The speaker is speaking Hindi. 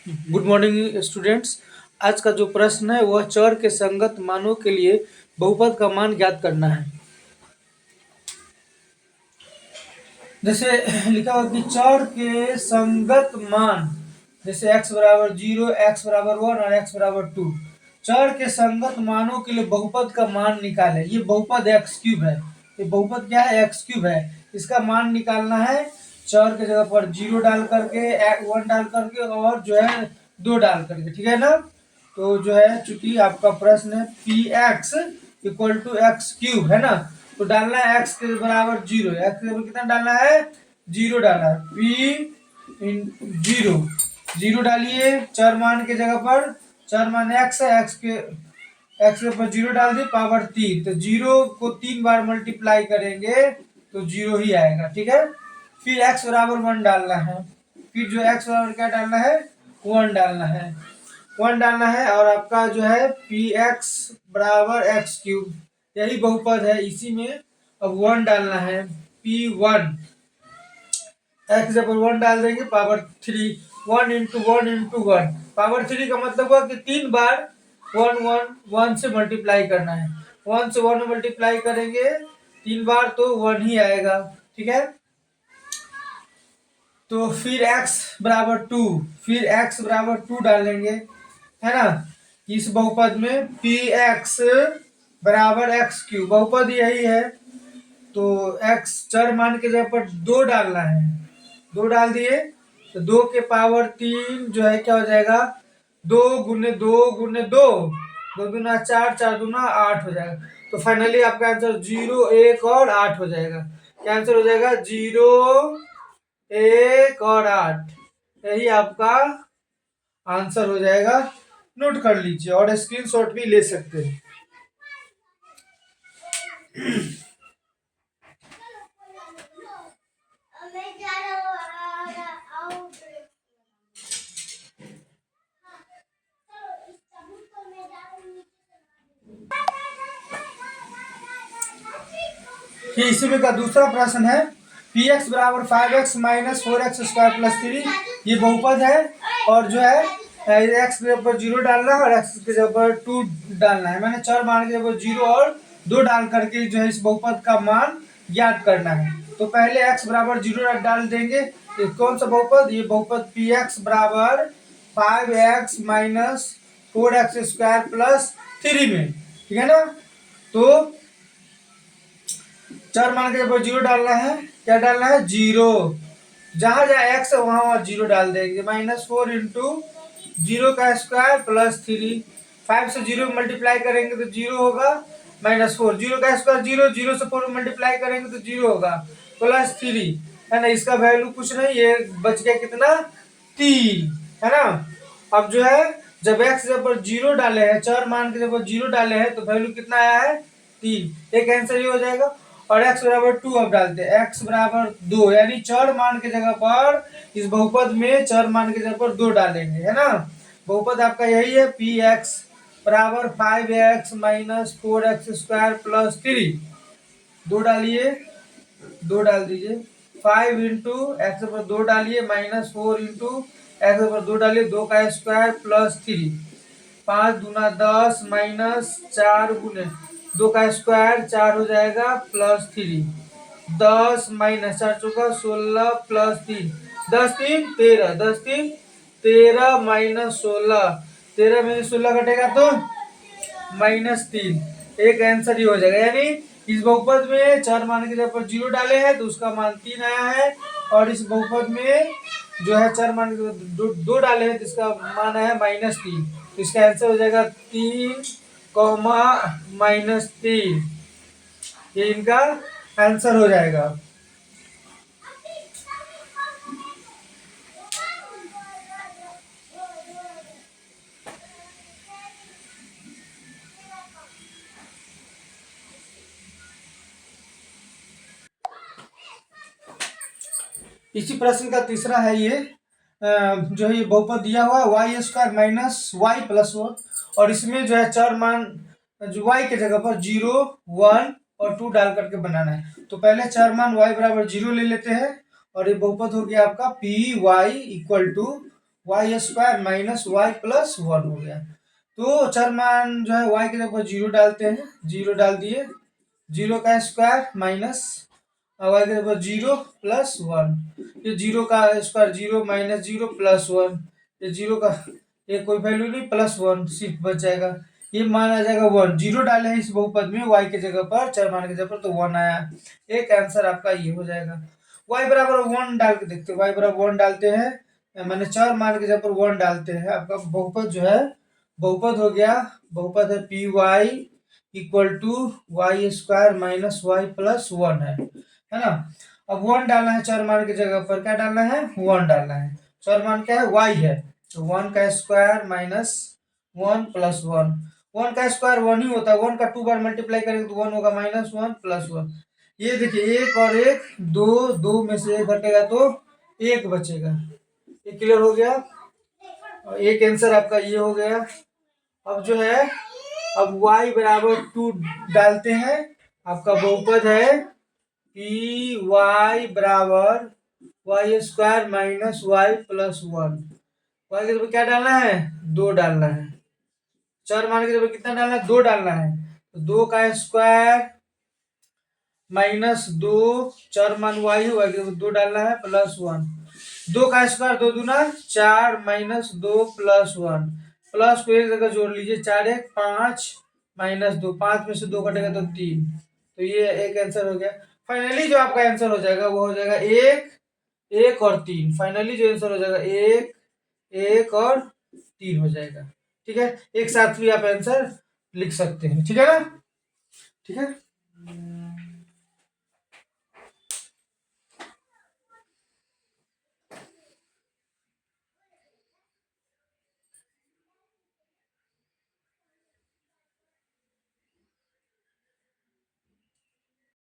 Good morning students. आज का जो प्रश्न है वह चर के संगत मानों के लिए बहुपद का मान ज्ञात करना है। जैसे लिखा हुआ कि चर के संगत मान, जैसे x बराबर 0, x बराबर 1 और x बराबर 2। चर के संगत मानों के लिए बहुपद का मान निकाले। ये बहुपद एक्स क्यूब है। ये बहुपद क्या है? एक्स क्यूब है। इसका मान निकालना है चर के जगह पर 0 डाल करके, 1 डाल करके और जो है 2 डाल करके, ठीक है ना। तो जो है चूंकि आपका प्रश्न है p x equal to x cube, है ना, तो डालना है एक्स के बराबर 0। एक्स के बराबर कितना डालना है? 0 डालना है। पी जीरो, 0 डालिए चर मान के जगह पर। चर मान एक्स है, एक्स के ऊपर 0 डाल दिए, पावर 3। तो 0 को 3 बार मल्टीप्लाई करेंगे तो 0 ही आएगा, ठीक है। फिर x बराबर 1 डालना है। फिर जो x बराबर क्या डालना है? 1 डालना है। 1 डालना है और आपका जो है पी एक्स बराबर एक्स क्यूब, यही बहुपद है। इसी में अब 1 डालना है। P1 एक्स जब 1 डाल देंगे पावर 3। 1 इंटू 1 इंटू 1, पावर 3 का मतलब हुआ कि 3 बार 1 से मल्टीप्लाई करना है। 1 से 1 मल्टीप्लाई करेंगे 3 बार तो 1 ही आएगा, ठीक है। तो फिर x बराबर 2, फिर x बराबर 2 डालेंगे, है ना। इस बहुपद में पी एक्स बराबर एक्स क्यूब, बहुपद यही है। तो x चर मान के जगह पर 2 डालना है। 2 डाल दिए तो 2 के पावर 3 जो है क्या हो जाएगा? 2 गुने 2 गुने 2, 2 दूना 4, 4 दूना 8 हो जाएगा। तो फाइनली आपका आंसर 0, 1 और 8 हो जाएगा। क्या आंसर हो जाएगा? 0, 1 और 8, यही आपका आंसर हो जाएगा। नोट कर लीजिए और स्क्रीनशॉट भी ले सकते हैं। इसी में का दूसरा प्रश्न है पी एक्स बराबर 5x minus 4x square plus 3। ये बहुपद है और जो है एक्स के ऊपर 0 डालना है और एक्स के ऊपर 2 डालना है। मैंने चर मान के ऊपर 0 और 2 डाल करके जो है इस बहुपद का मान ज्ञात करना है। तो पहले x बराबर 0 डाल देंगे। ये कौन सा बहुपद? ये बहुपद पी एक्स बराबर 5x minus 4x square plus 3 में, ठीक है ना। तो चर मान के ऊपर 0 डालना है। क्या डालना है? 0। जहां जहां एक्स है वहां वहां 0 डाल देंगे। -4 इंटू 0 का स्क्वायर प्लस 3। 5 से 0 मल्टीप्लाई करेंगे तो 0 होगा, -4। 0 का स्क्वायर 0, 0 से 4 मल्टीप्लाई करेंगे तो 0 होगा, प्लस 3, है ना। इसका वैल्यू कुछ नहीं, ये बच गया कितना? 3, है ना। अब जो है जब एक्स जब 0 डाले हैं, चर मान के जब 0 डाले हैं तो वैल्यू कितना आया है? 3। एक आंसर ये हो जाएगा। और x बराबर 2 अब डालते हैं। x बराबर 2, यानी चर मान के जगह पर इस बहुपद में चर मान के जगह पर 2 डालेंगे, है ना। बहुपद आपका यही है पी एक्स बराबर 5x minus 4x square plus 3। 2 डालिए, 2 डाल दीजिए। 5 इंटू एक्स पर 2 डालिए, -4 इंटू एक्स पर 2 डालिए, 2 का स्क्वायर प्लस 3। 5 दूना 10 माइनस 4 गुने 2 का स्क्वायर 4 हो जाएगा प्लस 3। 10 माइनस 4 चौका 16 प्लस 3, 10 3 13, 10 3 13 माइनस 16, 13 में 16 कटेगा तो -3। एक आंसर ही हो जाएगा। यानी इस बहुपद में चार मान के जगह पर 0 डाले हैं तो उसका मान 3 आया है। और इस बहुपद में जो है चार मान के 2 डाले हैं तो इसका मान आया है -3। तो इसका आंसर हो जाएगा 3, -3। ये इनका आंसर हो जाएगा। इसी प्रश्न का तीसरा है ये, जो है ये बहुपद दिया हुआ है y square minus y plus 1। और इसमें जो है चार मान जो वाई के जगह पर 0, 1 और 2 डाल करके बनाना है। तो पहले चार मान वाई बराबर 0 ले लेते हैं और ये बहुपद हो गया आपका p y equal to y square minus y plus one हो गया। तो चर मान जो है वाई की जगह पर जीरो डालते हैं, जीरो डाल दिए, जीरो का स्क्वायर माइनस वाई की जगह पर जीरो प्लस वन, ये जीरो का square zero minus zero plus one, ये जीरो का ये कोई वैल्यू नहीं, प्लस वन सिर्फ बच जाएगा, ये मान आ जाएगा वन। जीरो डाले हैं इस बहुपद में वाई की जगह पर, चर मान की जगह पर, तो वन आया। एक आंसर आपका ये हो जाएगा। वाई बराबर वन डाल के देखते हैं, वाई बराबर वन डालते हैं, मैंने चर मान की जगह पर वन डालते हैं, आपका बहुपद जो है बहुपद हो गया, बहुपद है p y equal to y square minus y plus one है ना। अब वन डालना है चर मान की जगह पर, क्या डालना है, वन डालना है। चर मान क्या है, वाई है, तो वन का square minus one plus one, one का स्क्वायर वन ही होता है, वन का टू बार मल्टीप्लाई करेंगे तो वन होगा माइनस वन प्लस वन। ये देखिए एक और एक दो, दो में से एक घटेगा तो एक बचेगा, ये क्लियर हो गया। और एक आंसर आपका ये हो गया। अब जो है अब y बराबर टू डालते हैं, आपका बहुपद है पी वाई बराबर y square minus y plus one, y के क्या डालना है, दो डालना है, चर मान के कितना डालना है, दो डालना है, तो दो का स्क्वायर माइनस दो, चर मान वाई है, वाई के दो डालना है प्लस वन, दो का स्क्वायर दो दूना चार माइनस दो प्लस वन, प्लस को एक जगह जोड़ लीजिए, चार एक पांच माइनस दो, पांच में से दो कटेगा तो तीन, तो ये एक आंसर हो गया। फाइनली जो आपका आंसर हो जाएगा वो हो जाएगा एक, एक और तीन, फाइनली जो आंसर हो जाएगा एक, एक और तीन हो जाएगा। ठीक है, एक साथ भी आप आंसर लिख सकते हैं, ठीक है ना, ठीक है।